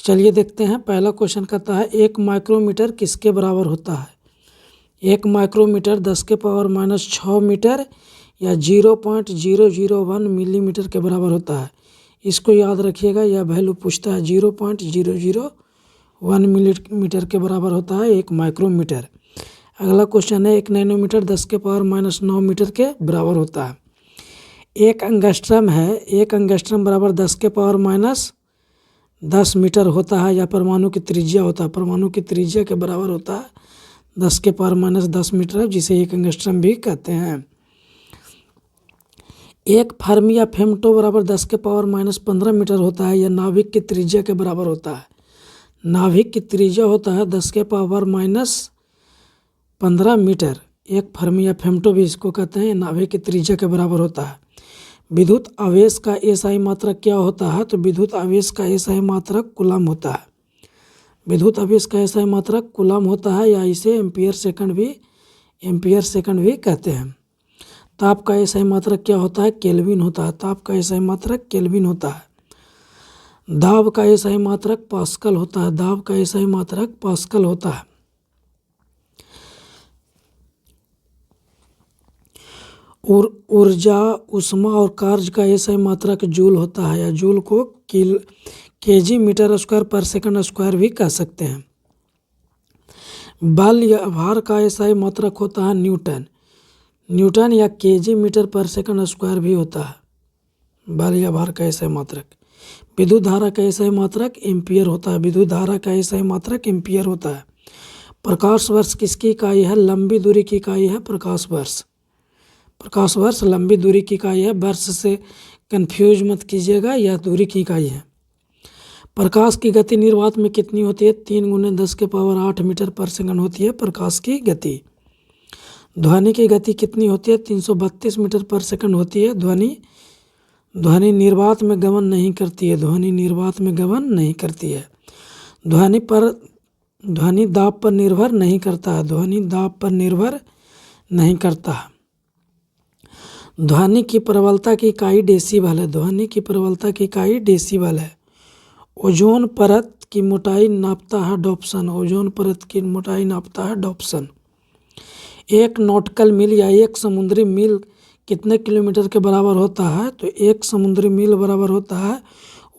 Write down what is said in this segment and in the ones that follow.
चलिए देखते हैं। पहला क्वेश्चन कहता है 1 माइक्रोमीटर किसके बराबर होता है। 1 माइक्रोमीटर 10⁻⁻6 मीटर या 0.001 मिलीमीटर के बराबर होता है। इसको याद रखिएगा, यह वैल्यू पूछता है 0.001 मिलीमीटर के बराबर होता है 1 माइक्रोमीटर। अगला क्वेश्चन है 1 नैनोमीटर 10⁻⁹ मीटर के बराबर होता है। 1 एंगस्ट्रम है, 1 एंगस्ट्रम बराबर 10⁻10 मीटर होता है, या परमाणु की त्रिज्या होता है। परमाणु की त्रिज्या के बराबर होता है 10⁻10 मीटर, जिसे 1 एंगस्ट्रम भी कहते हैं। 1 फर्मी या फेमटो बराबर 10⁻15 मीटर होता है, यह नाभिक की त्रिज्या के बराबर होता है। नाभिक की त्रिज्या होता है 10⁻15 मीटर। 1 फर्मी या फेमटो भी इसको कहते हैं, नाभिक की त्रिज्या के बराबर होता है। विद्युत आवेश का एसआई मात्रक क्या होता है, तो विद्युत आवेश का एसआई मात्रक कूलम होता है। विद्युत आवेश का एसआई मात्रक कूलम होता है, या इसे एम्पियर सेकंड भी कहते हैं। ताप का एसआई मात्रक क्या होता है, केल्विन होता है। ताप का एसआई मात्रक केल्विन होता है। दाब का एसआई मात्रक पास्कल होता है। दाब का एसआई मात्रक पास्कल होता है। ऊर्जा, ऊष्मा और कार्य का एसआई मात्रक जूल होता है, या जूल को केजी मीटर स्क्वायर पर सेकंड स्क्वायर भी कह सकते हैं। बल या भार का एसआई मात्रक होता है न्यूटन। न्यूटन या केजी मीटर पर सेकंड स्क्वायर भी होता है बल या भार का एसआई मात्रक। विद्युत धारा का एसआई मात्रक एम्पियर होता है। विद्युत धारा का एसआई मात्रक एम्पियर होता है। प्रकाश वर्ष किसकी इकाई है, लंबी दूरी की इकाई है प्रकाश वर्ष। प्रकाश वर्ष लंबी दूरी की इकाई है, वर्ष से कंफ्यूज मत कीजिएगा, यह दूरी की इकाई है। प्रकाश की गति निर्वात में कितनी होती है, 3 × 10⁸ मीटर पर सेकंड होती है प्रकाश की गति। ध्वनि की गति कितनी होती है, 332 मीटर पर सेकंड होती है। ध्वनि निर्वात में गमन नहीं करती है। ध्वनि निर्वात में गमन नहीं करती है। ध्वनि दाब पर निर्भर नहीं करता है। ध्वनि दाब पर निर्भर नहीं करता है। ध्वनि की प्रबलता की इकाई डेसिबल है। ध्वनि की प्रबलता की इकाई डेसिबल है। ओजोन परत की मोटाई नापता है डॉप्सन। ओजोन परत की मोटाई नापता है डॉप्सन। 1 नॉटिकल मील या 1 समुद्री मील कितने किलोमीटर के बराबर होता है, तो 1 समुद्री मील बराबर होता है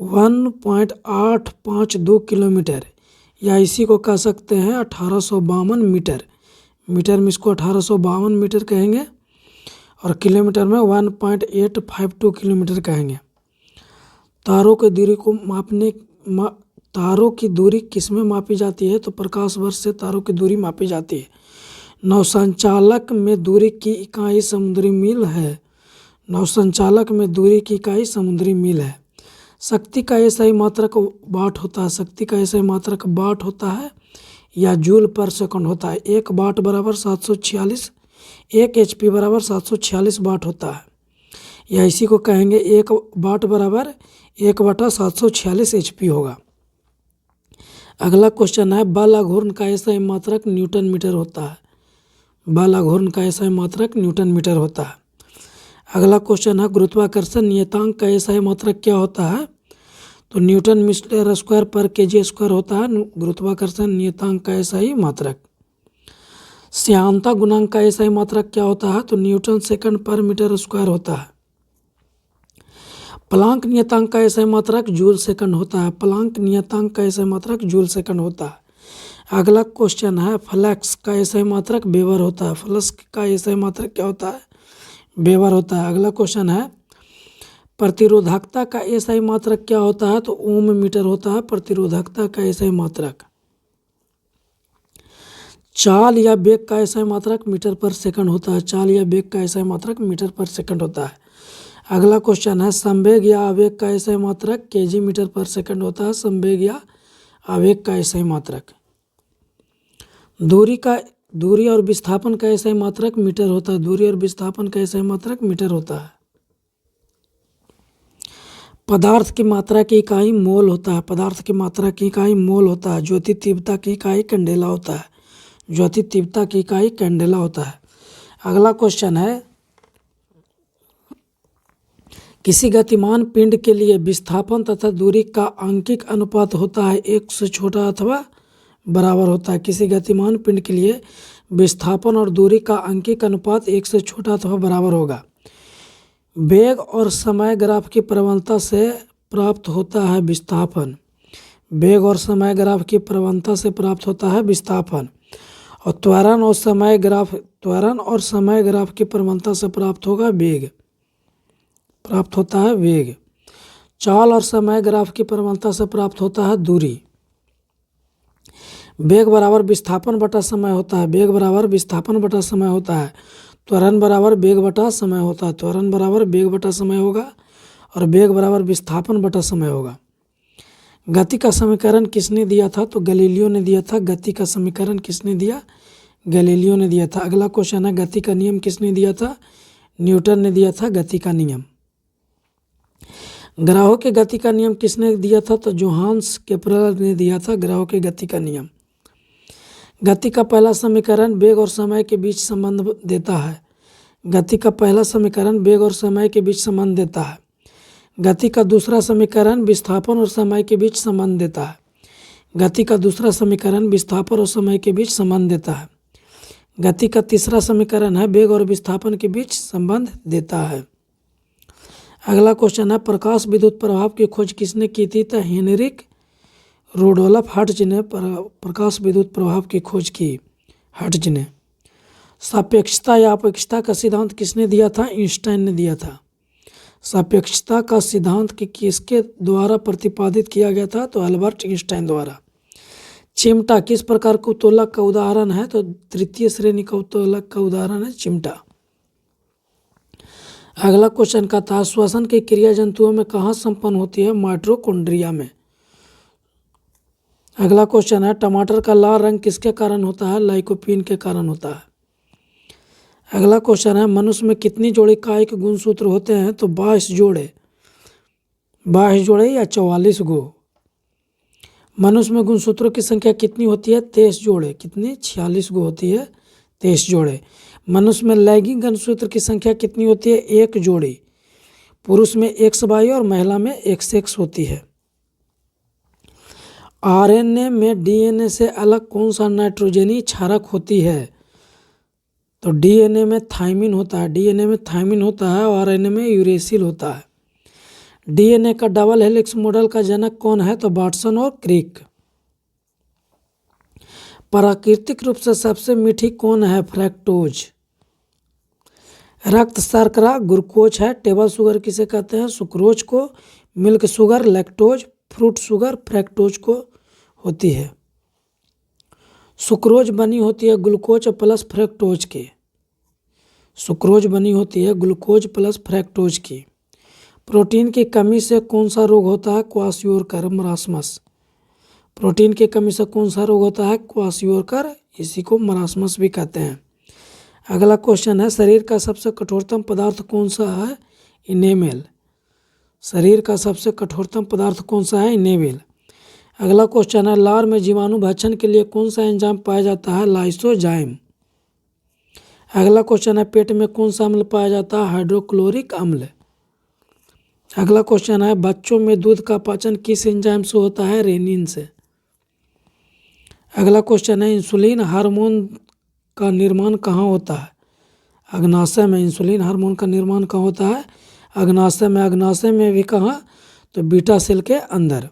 1.852 किलोमीटर, या इसी को कह सकते हैं 1852 मीटर। मीटर में इसको 1852 मीटर कहेंगे, और किलोमीटर में 1.852 किलोमीटर कहेंगे। तारों की दूरी को तारों की दूरी किस में मापी जाती है, तो प्रकाश वर्ष से तारों की दूरी मापी जाती है। नौसंचालक में दूरी की इकाई समुद्री मील है। नौसंचालक में दूरी की इकाई समुद्री मील है। शक्ति का एसआई मात्रक वाट होता है। शक्ति का एसआई मात्रक वाट होता है, या जूल पर सेकंड होता है। 1 वाट बराबर 746, 1 HP बराबर 746 वाट होता है, या इसी को कहेंगे 1 वाट बराबर 1/746 HP होगा। अगला क्वेश्चन है बल आघूर्ण का एसआई मात्रक न्यूटन मीटर होता है। बल आघूर्ण का एसआई मात्रक न्यूटन मीटर होता है। अगला क्वेश्चन है गुरुत्वाकर्षण नियतांक का एसआई मात्रक क्या होता है, तो न्यूटन मीटर स्क्वायर पर केजी स्क्वायर होता है गुरुत्वाकर्षण नियतांक का एसआई मात्रक। श्यानता गुणांक का एसआई मात्रक क्या होता है, तो न्यूटन सेकंड पर मीटर स्क्वायर होता है। प्लांक नियतांक का एसआई मात्रक जूल सेकंड होता है। प्लांक नियतांक का एसआई मात्रक जूल सेकंड होता है। अगला क्वेश्चन है फ्लक्स का एसआई मात्रक वेबर होता है। फ्लक्स का एसआई मात्रक क्या होता है, वेबर होता है। अगला क्वेश्चन है प्रतिरोधकता का एसआई मात्रक क्या होता है, तो ओम मीटर होता है प्रतिरोधकता का एसआई मात्रक। चाल या वेग का एसआई मात्रक मीटर पर सेकंड होता है। चाल या वेग का एसआई मात्रक मीटर पर सेकंड होता है। अगला क्वेश्चन है संवेग या आवेग का एसआई मात्रक केजी मीटर पर सेकंड होता है। संवेग या आवेग का एसआई मात्रक। दूरी और विस्थापन का एसआई मात्रक मीटर होता है। दूरी और विस्थापन का एसआई मात्रक मीटर होता है। पदार्थ की मात्रा की इकाई मोल होता है। पदार्थ की मात्रा की इकाई मोल होता है। ज्योति तीव्रता की इकाई कैंडेला होता है। ज्योति तीव्रता की इकाई कैंडेला होता है। अगला क्वेश्चन है किसी गतिमान पिंड के लिए विस्थापन तथा दूरी का आंशिक अनुपात होता है 1 से छोटा अथवा बराबर होता है। किसी गतिमान पिंड के लिए विस्थापन और दूरी का आंशिक अनुपात 1 से छोटा अथवा बराबर होगा। वेग और समय ग्राफ की प्रवणता से प्राप्त होता है विस्थापन। वेग और समय ग्राफ की प्रवणता से प्राप्त होता है विस्थापन। और त्वरण और समय ग्राफ की प्रवणता से प्राप्त होगा वेग, प्राप्त होता है वेग। चाल और समय ग्राफ की प्रवणता से प्राप्त होता है दूरी। वेग बराबर विस्थापन बटा समय होता है, वेग बराबर विस्थापन बटा समय होता है। त्वरण बराबर वेग बटा समय होता है, त्वरण बराबर वेग बटा समय होगा और वेग बराबर विस्थापन बटा समय होगा। गति का समीकरण किसने दिया था? तो गैलीलियो ने दिया था। गति का समीकरण किसने दिया? गैलीलियो ने दिया था। अगला क्वेश्चन है, गति का नियम किसने दिया था? न्यूटन ने दिया था गति का नियम। ग्रहों के गति का नियम किसने दिया था? तो जोहान्स केपलर ने दिया था ग्रहों के गति का नियम। गति का पहला समीकरण वेग और समय के बीच संबंध देता है। गति का पहला समीकरण वेग और समय के बीच संबंध देता है। गति का दूसरा समीकरण विस्थापन और समय के बीच संबंध देता है। गति का दूसरा समीकरण विस्थापन और समय के बीच संबंध देता है। गति का तीसरा समीकरण है वेग और विस्थापन के बीच संबंध देता है। अगला क्वेश्चन है, प्रकाश विद्युत प्रभाव की खोज किसने की थी? तो हेनरिक रुडोल्फ हर्ट्ज ने प्रकाश विद्युत प्रभाव की खोज की, हर्ट्ज ने। सापेक्षता या अपेक्षता का सिद्धांत किसने दिया था? आइंस्टाइन ने दिया था। सापेक्षता का सिद्धांत किसके द्वारा प्रतिपादित किया गया था? तो अल्बर्ट आइंस्टाइन द्वारा। चिमटा किस प्रकार के उत्तोलक का उदाहरण है? तो तृतीय श्रेणी का उत्तोलक का उदाहरण है चिमटा। अगला क्वेश्चन का था, श्वसन की क्रिया जंतुओं में कहाँ संपन्न होती है? माइटोकॉन्ड्रिया में। अगला क्वेश्चन है, टमाटर का लाल रंग किसके कारण होता है? लाइकोपीन के कारण होता है। अगला क्वेश्चन है, मनुष्य में कितनी जोड़ी कायिक गुणसूत्र होते हैं? तो 22 जोड़े, 22 जोड़े या 44 गो। मनुष्य में गुणसूत्रों की संख्या कितनी होती है? 23 जोड़े। कितनी? 46 गो होती है, 23 जोड़े। मनुष्य में लैंगिक गुणसूत्र की संख्या कितनी होती है? 1 जोड़ी। पुरुष में XY और महिला में XX होती है। RNA में DNA से अलग कौन सा नाइट्रोजनी क्षारक होती है? तो DNA में थाइमिन होता है, DNA में थाइमिन होता है और RNA में यूरेसिल होता है। DNA का डबल हेलिक्स मॉडल का जनक कौन है? तो वाटसन और क्रिक। प्राकृतिक रूप से सबसे मीठी कौन है? फ्रैक्टोज। रक्त शर्करा ग्लूकोज है। टेबल शुगर किसे कहते हैं? सुक्रोज को। Milk sugar lactose. Fruit sugar fructose को होती है। सुक्रोज बनी होती है ग्लूकोज प्लस फ्रैक्टोज की। सुक्रोज बनी होती है ग्लूकोज प्लस फ्रैक्टोज की। प्रोटीन की कमी से कौन सा रोग होता है? Kwashiorkor marasmus. प्रोटीन की कमी से कौन सा रोग होता है? क्वाशियोरकर, इसी को मरासमस भी कहते हैं। अगला क्वेश्चन है, शरीर का सबसे कठोरतम पदार्थ कौन सा है? इनेमेल। शरीर का सबसे कठोरतम पदार्थ कौन सा है? इनेमेल। अगला क्वेश्चन है, लार में जीवाणु भक्षण के लिए कौन सा एंजाइम पाया जाता है? लाइसोजाइम। अगला क्वेश्चन है, पेट में कौन सा अम्ल पाया जाता है? हाइड्रोक्लोरिक अम्ल। अगला क्वेश्चन है, बच्चों में दूध का पाचन किस एंजाइम से होता है? रेनिन से। अगला क्वेश्चन है, इंसुलिन हार्मोन का निर्माण कहाँ होता है? अग्नाशय में। इंसुलिन हार्मोन का निर्माण कहाँ होता है? अग्नाशय में। अग्नाशय में भी कहाँ? तो बीटा सेल के अंदर।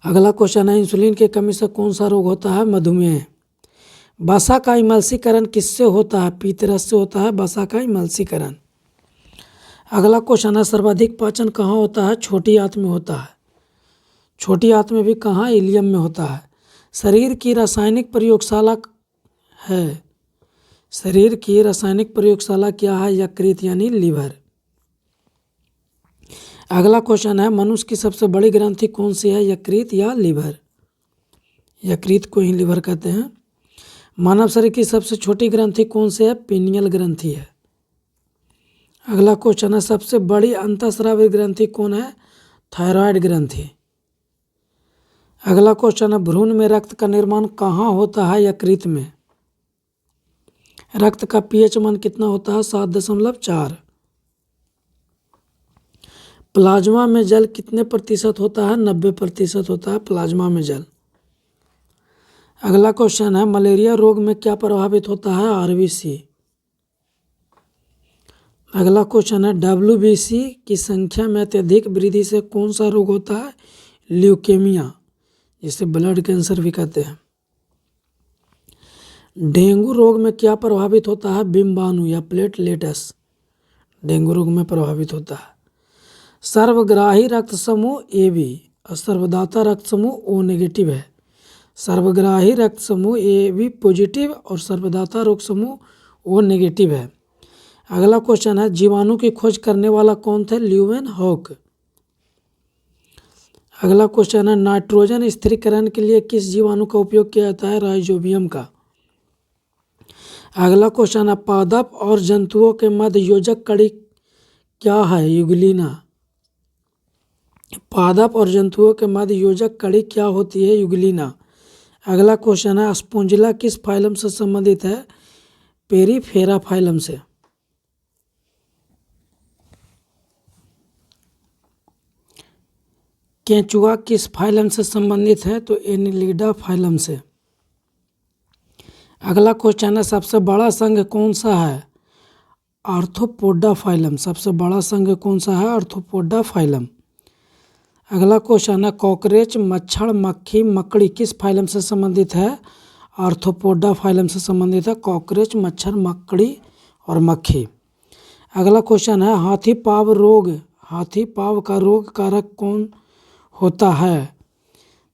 अगला क्वेश्चन है, इंसुलिन की कमी से कौन सा रोग होता है? मधुमेह। वसा का इमल्सीकरण किससे होता है? पीतरस से होता है वसा का इमल्सीकरण। अगला क्वेश्चन है, सर्वाधिक पाचन कहाँ होता है? छोटी आंत में होता है। छोटी आंत में भी कहाँ? इलियम में होता है। शरीर की रासायनिक प्रयोगशाला है। शरीर की रासायनिक प्रयोगशाला क्या है? यकृत यानी लीवर। अगला क्वेश्चन है, मनुष्य की सबसे बड़ी ग्रंथि कौन सी है? यकृत या लीवर? यकृत को ही लीवर कहते हैं। मानव शरीर की सबसे छोटी ग्रंथि कौन सी है? पीनियल ग्रंथि है। अगला क्वेश्चन है, सबसे बड़ी अंतःस्रावी ग्रंथि कौन है? थायराइड ग्रंथि। अगला क्वेश्चन है, भ्रूण में रक्त का निर्माण कहाँ होता है? यकृत में। रक्त का pH मान कितना होता है? 7.4। प्लाज्मा में जल कितने प्रतिशत होता है? 90% होता है प्लाज्मा में जल। अगला क्वेश्चन है, मलेरिया रोग में क्या प्रभावित होता है? आरबीसी। अगला क्वेश्चन है, डब्ल्यूबीसी की संख्या में अत्यधिक वृद्धि से कौन सा रोग होता है? ल्यूकेमिया, जिसे ब्लड कैंसर भी कहते हैं। डेंगू रोग में क्या प्रभावित होता है? बिम्बाणु या प्लेटलेट्स डेंगू रोग में प्रभावित होता है। सर्वग्राही रक्त समूह ए बी और सर्वदाता रक्त समूह ओ नेगेटिव है। सर्वग्राही रक्त समूह ए बी पॉजिटिव और सर्वदाता रक्त समूह ओ नेगेटिव है। अगला क्वेश्चन है, जीवाणु की खोज करने वाला कौन थे? Leeuwenhoek. अगला क्वेश्चन है, नाइट्रोजन स्थिरीकरण के लिए किस जीवाणु का उपयोग किया जाता है? राइजोबियम का। अगला क्वेश्चन है, पादप और जंतुओं के मध्य योजक कड़ी क्या है? यूग्लिना। पादप और जंतुओं के मध्य योजक कड़ी क्या होती है? यूग्लिना। अगला क्वेश्चन है, स्पोंजिला किस फाइलम से संबंधित है? पेरिफेरा फाइलम से। केंचुआ किस फाइलम से संबंधित है? तो एनिलिडा फाइलम से। अगला क्वेश्चन है, सबसे बड़ा संघ कौन सा है? Arthropoda phylum. सबसे बड़ा संघ कौन सा है? Arthropoda phylum. अगला क्वेश्चन है, कॉकरोच, मच्छर, मक्खी, मकड़ी किस फाइलम से संबंधित है? आर्थ्रोपोडा फाइलम से संबंधित है कॉकरोच, मच्छर, मकड़ी और मक्खी। अगला क्वेश्चन है, हाथी पांव रोग, हाथी पांव का रोग कारक कौन होता है?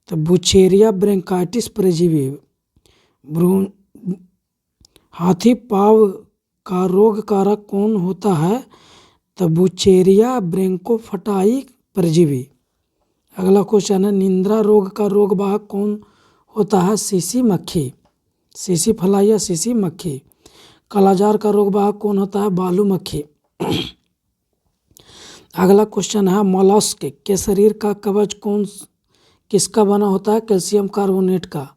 तो बुचेरिया ब्रोंकाइटिस परजीवी। हाथी पांव का रोग कारक कौन होता है? तो बुचेरिया ब्रोंकोफाइटाई परजीवी। अगला क्वेश्चन है, निंद्रा रोग का रोग वाहक कौन होता है? सीसी मक्खी, सीसी फ्लाई या सीसी मक्खी। कालाजार का रोग वाहक कौन होता है? बालू मक्खी। अगला क्वेश्चन है, मोलस्क के शरीर का कवच कौन किसका बना होता है? कैल्शियम कार्बोनेट का।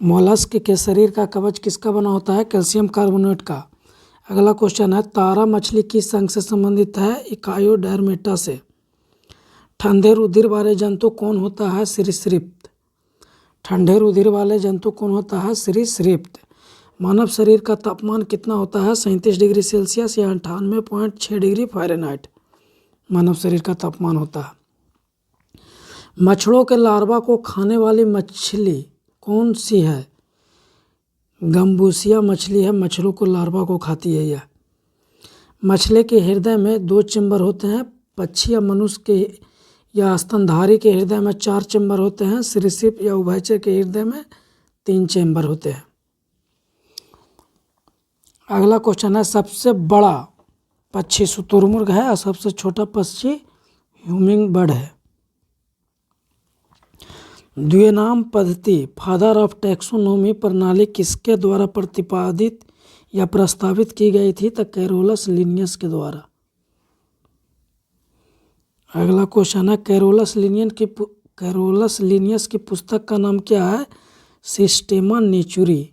मोलस्क के शरीर का कवच किसका बना होता है? कैल्शियम कार्बोनेट का। अगला क्वेश्चन है, तारा मछली किस संघ से संबंधित है? इकायोडर्मेटा से। ठंडे रुधिर वाले जंतु कौन होता है? सरीसृप। ठंडे रुधिर वाले जंतु कौन होता है? सरीसृप। मानव शरीर का तापमान कितना होता है? 37 डिग्री सेल्सियस या 98.6 डिग्री फ़ारेनहाइट मानव शरीर का तापमान होता है। मछलियों के लार्वा को खाने वाली मछली कौन सी है? गम्बूसिया मछली है, मछलियों को लार्वा को खाती है यह। मछली के हृदय में 2 चेम्बर होते हैं। पक्षी या मनुष्य के या स्तनधारी के हृदय में 4 चेम्बर होते हैं। सरीसृप या उभयचर के हृदय में 3 चेम्बर होते हैं। अगला क्वेश्चन है, सबसे बड़ा पक्षी शुतुरमुर्ग है और सबसे छोटा पक्षी ह्यूमिंग बर्ड है। द्विनाम पद्धति फादर ऑफ टैक्सोनॉमी प्रणाली किसके द्वारा प्रतिपादित या प्रस्तावित की गई थी? तो कैरोलस लिनियस के द्वारा। अगला क्वेश्चन है, कैरोलस लिनियस की पुस्तक का नाम क्या है? सिस्टेमा नेचुरी।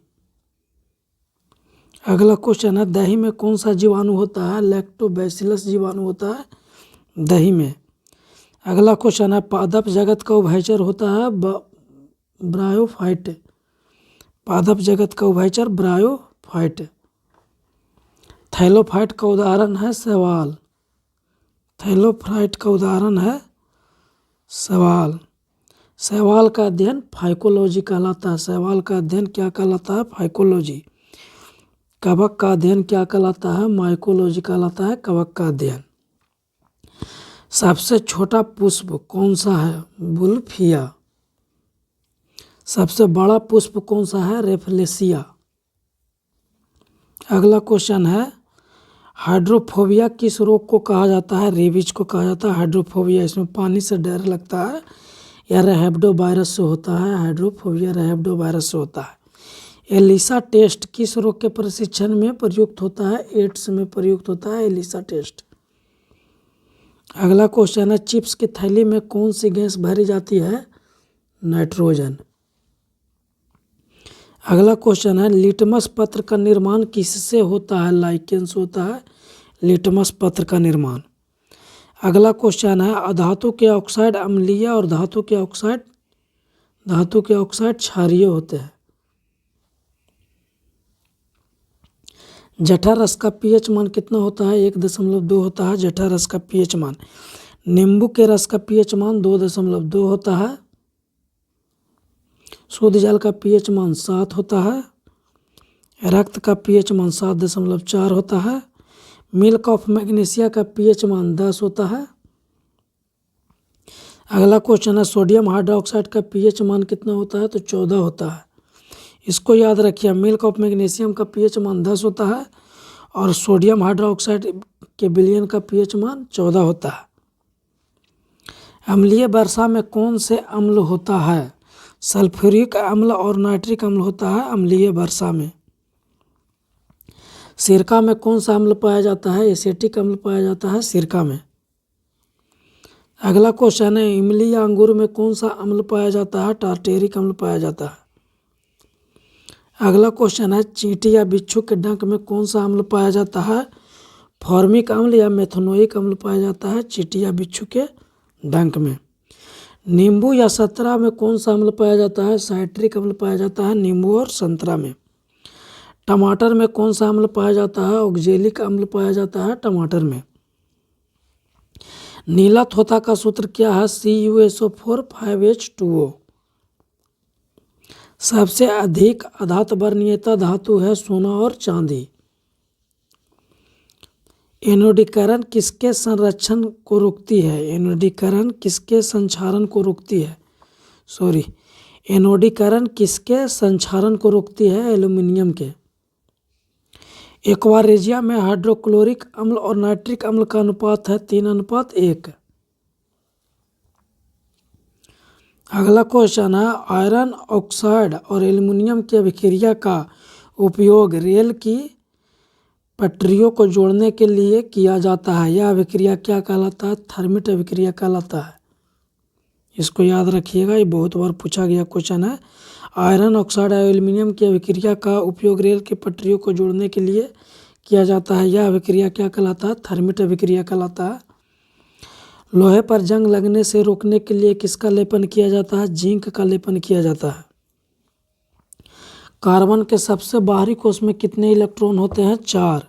अगला क्वेश्चन है, दही में कौन सा जीवाणु होता है? लैक्टोबैसिलस जीवाणु होता है दही में। अगला क्वेश्चन है, पादप जगत का उभयचर होता है ब्रायोफाइट। पादप जगत का उभयचर ब्रायोफाइट। थैलोफाइट का उदाहरण है शैवाल। थैलोफाइट का उदाहरण है शैवाल। शैवाल का अध्ययन फाइकोलॉजी कहलाता है। शैवाल का अध्ययन क्या कहलाता है? फाइकोलॉजी। कवक का अध्ययन क्या कहलाता है? माइकोलॉजी कहलाता है कवक का अध्ययन। सबसे छोटा पुष्प कौन सा है? बुल्फिया। सबसे बड़ा पुष्प कौन सा है? रेफलेसिया। अगला क्वेश्चन है, हाइड्रोफोबिया किस रोग को कहा जाता है? रेबीज को कहा जाता है हाइड्रोफोबिया। इसमें पानी से डर लगता है या रैबिडो वायरस से होता है। हाइड्रोफोबिया रैबिडो वायरस से होता है। एलिसा टेस्ट किस रोग के प्रशिक्षण में प्रयुक्त होता है? एड्स में प्रयुक्त होता है एलिसा टेस्ट। अगला क्वेश्चन है, चिप्स की थैली में कौन सी गैस भरी जाती है? नाइट्रोजन। अगला क्वेश्चन है, लिटमस पत्र का निर्माण किससे होता है? लाइकेन से होता है लिटमस पत्र का निर्माण। अगला क्वेश्चन है अधातु के ऑक्साइड अम्लीय और धातु के ऑक्साइड क्षारीय होते हैं। जठर रस का पीएच मान कितना होता है? 1.2 होता है जठर रस का पीएच मान। नींबू के रस का पीएच मान 2.2 होता है। शुद्ध जल का पीएच मान 7 होता है। रक्त का पीएच मान 7.4 होता है। मिल्क ऑफ मैग्नीशिया का पीएच मान 10 होता है। अगला क्वेश्चन है सोडियम हाइड्रोक्साइड का पीएच मान कितना होता है? तो 14 होता है। इसको याद रखिए, मिल्क ऑफ मैग्नीशियम का पीएच मान 10 होता है और सोडियम हाइड्रोक्साइड के विलयन का पीएच मान 14 होता है। अम्लीय वर्षा में कौन से अम्ल होता है? सल्फ्यूरिक अम्ल और नाइट्रिक अम्ल होता है अम्लीय वर्षा में। सिरका में कौन सा अम्ल पाया जाता है? एसिटिक अम्ल पाया जाता है सिरका में। अगला क्वेश्चन है इमली या अंगूर में कौन सा अम्ल पाया जाता है? टार्टेरिक अम्ल पाया जाता है। अगला क्वेश्चन है चींटी या बिच्छू के डंक में कौन सा अम्ल पाया जाता है? फॉर्मिक अम्ल या मेथनोइक अम्ल पाया जाता है चींटी या बिच्छू के डंक में। नींबू या संतरा में कौन सा अम्ल पाया जाता है? साइट्रिक अम्ल पाया जाता है नींबू और संतरा में। टमाटर में कौन सा अम्ल पाया जाता है? ऑक्जेलिक अम्ल पाया जाता है टमाटर में। नीला थोथा का सूत्र क्या है? CuSO4 5H2O। सबसे अधिक अधात वर्णीयता धातु है सोना और चांदी। एनोडीकरण किसके संरक्षण को रोकती है? एनोडीकरण किसके संक्षारण को रोकती है? एनोडीकरण किसके संक्षारण को रोकती है? एल्यूमिनियम के। एक्वारेजिया में हाइड्रोक्लोरिक अम्ल और नाइट्रिक अम्ल का अनुपात है 3:1। अगला क्वेश्चन है आयरन ऑक्साइड और एल्युमिनियम की अभिक्रिया का उपयोग रेल की पटरियों को जोड़ने के लिए किया जाता है। यह अभिक्रिया क्या कहलाता है? थर्मिट अभिक्रिया कहलाता है। इसको याद रखिएगा, ये बहुत बार पूछा गया क्वेश्चन है। आयरन ऑक्साइड और एल्युमिनियम की अभिक्रिया का उपयोग रेल की पटरियों को जोड़ने के लिए किया जाता है। यह अभिक्रिया क्या कहलाता है? थर्मिट अभिक्रिया कहलाता है। लोहे पर जंग लगने से रोकने के लिए किसका लेपन किया जाता है? जिंक का लेपन किया जाता है। कार्बन के सबसे बाहरी कोष में कितने इलेक्ट्रॉन होते हैं? 4।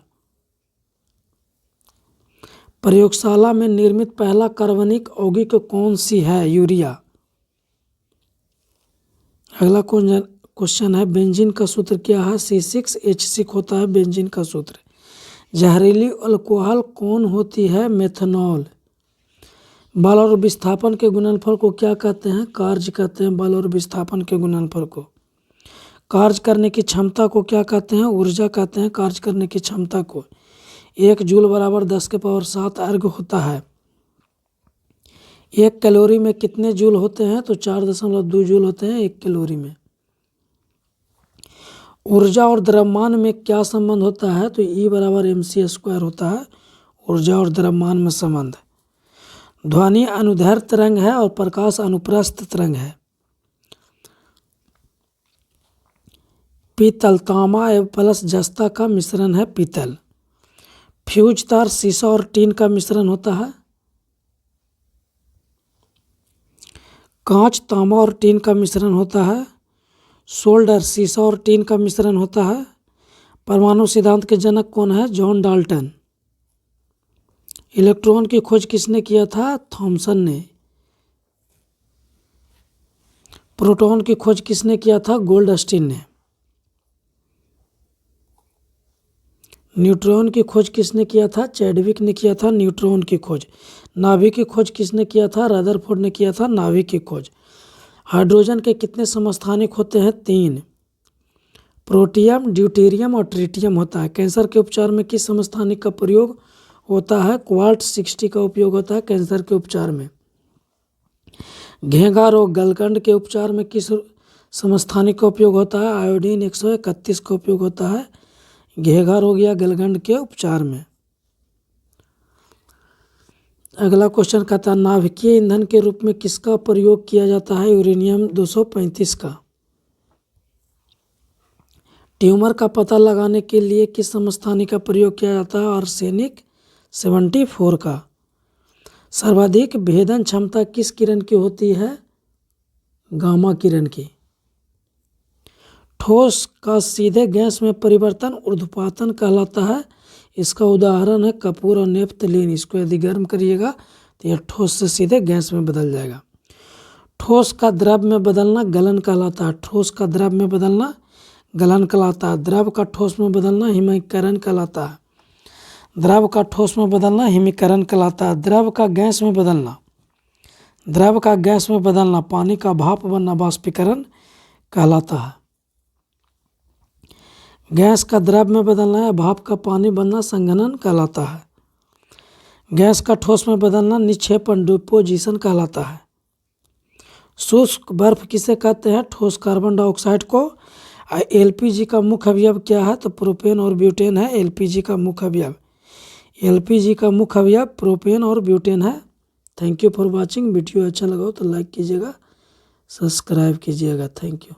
प्रयोगशाला में निर्मित पहला कार्बनिक यौगिक कौन सी है? यूरिया। अगला क्वेश्चन है बेंजीन का सूत्र क्या है? C6H6 होता है बेंजीन का सूत्र। जहरीली अल्कोहल कौन होती है? मेथनॉल। बल और विस्थापन के गुणनफल को क्या कहते हैं? कार्य कहते हैं बल और विस्थापन के गुणनफल को। कार्य करने की क्षमता को क्या कहते हैं? ऊर्जा कहते हैं कार्य करने की क्षमता को। 1 जूल बराबर 10⁷ अर्ग होता है। 1 कैलोरी में कितने जूल होते हैं? तो 4.2 जूल होते हैं 1 कैलोरी में। ऊर्जा और द्रव्यमान में क्या संबंध होता है? तो E बराबर mc² होता है ऊर्जा और द्रव्यमान में संबंध। ध्वनि अनुदैर्घ्य तरंग है और प्रकाश अनुप्रस्थ तरंग है। पीतल तांबा एवं प्लस जस्ता का मिश्रण है पीतल। फ्यूज तार सीसा और टीन का मिश्रण होता है। कांच तांबा और टीन का मिश्रण होता है। सोल्डर सीसा और टीन का मिश्रण होता है। परमाणु सिद्धांत के जनक कौन है? John Dalton. इलेक्ट्रॉन की खोज किसने किया था? थॉमसन ने। प्रोटॉन की खोज किसने किया था? गोल्डस्टीन ने। न्यूट्रॉन की खोज किसने किया था? चैडविक ने किया था न्यूट्रॉन की खोज। नाभिक की खोज किसने किया था? रदरफोर्ड ने किया था नाभिक की खोज। हाइड्रोजन के कितने समस्थानिक होते हैं? 3। प्रोटियम, ड्यूटेरियम और ट्रिटियम होता है। कैंसर के उपचार में किस समस्थानिक का प्रयोग होता है? क्वार्ट्ज 60 का उपयोग होता है कैंसर के उपचार में। घेंघा रोग गलगंड के उपचार में किस समस्थानिक का उपयोग होता है? आयोडीन 131 का उपयोग होता है घेंघा रोग या गलगंड के उपचार में। अगला क्वेश्चन कहता है नाभिकीय ईंधन के रूप में किसका प्रयोग किया जाता है? यूरेनियम 235 का। ट्यूमर का पता लगाने के लिए किस समस्थानिक का प्रयोग किया जाता है? आर्सेनिक 74 का। सर्वाधिक भेदन क्षमता किस किरण की होती है? गामा किरण की। ठोस का सीधे गैस में परिवर्तन ऊर्ध्वपातन कहलाता है। इसका उदाहरण है कपूर और नेफ्थलीन। इसको यदि गर्म करिएगा तो यह ठोस से सीधे गैस में बदल जाएगा। ठोस का द्रव में बदलना गलन कहलाता है। ठोस का द्रव में बदलना गलन कहलाता है। द्रव का ठोस में बदलना हिमीकरण कहलाता है। द्रव का ठोस में बदलना हिमीकरण कहलाता है। द्रव का गैस में बदलना पानी का भाप बनना वाष्पीकरण कहलाता है। गैस का द्रव में बदलना या भाप का पानी बनना संघनन कहलाता है। गैस का ठोस में बदलना निक्षेपण डिपोजिशन कहलाता है। शुष्क बर्फ किसे कहते हैं? ठोस कार्बन डाइऑक्साइड को। एलपीजी का मुख्य अवयव क्या है? तो प्रोपेन और ब्यूटेन है एलपीजी का मुख्य अवयव। एलपीजी का मुख्य अवयव प्रोपेन और ब्यूटेन है। Thank you for watching. Video अच्छा लगा हो तो लाइक कीजिएगा, सब्सक्राइब कीजिएगा। Thank you.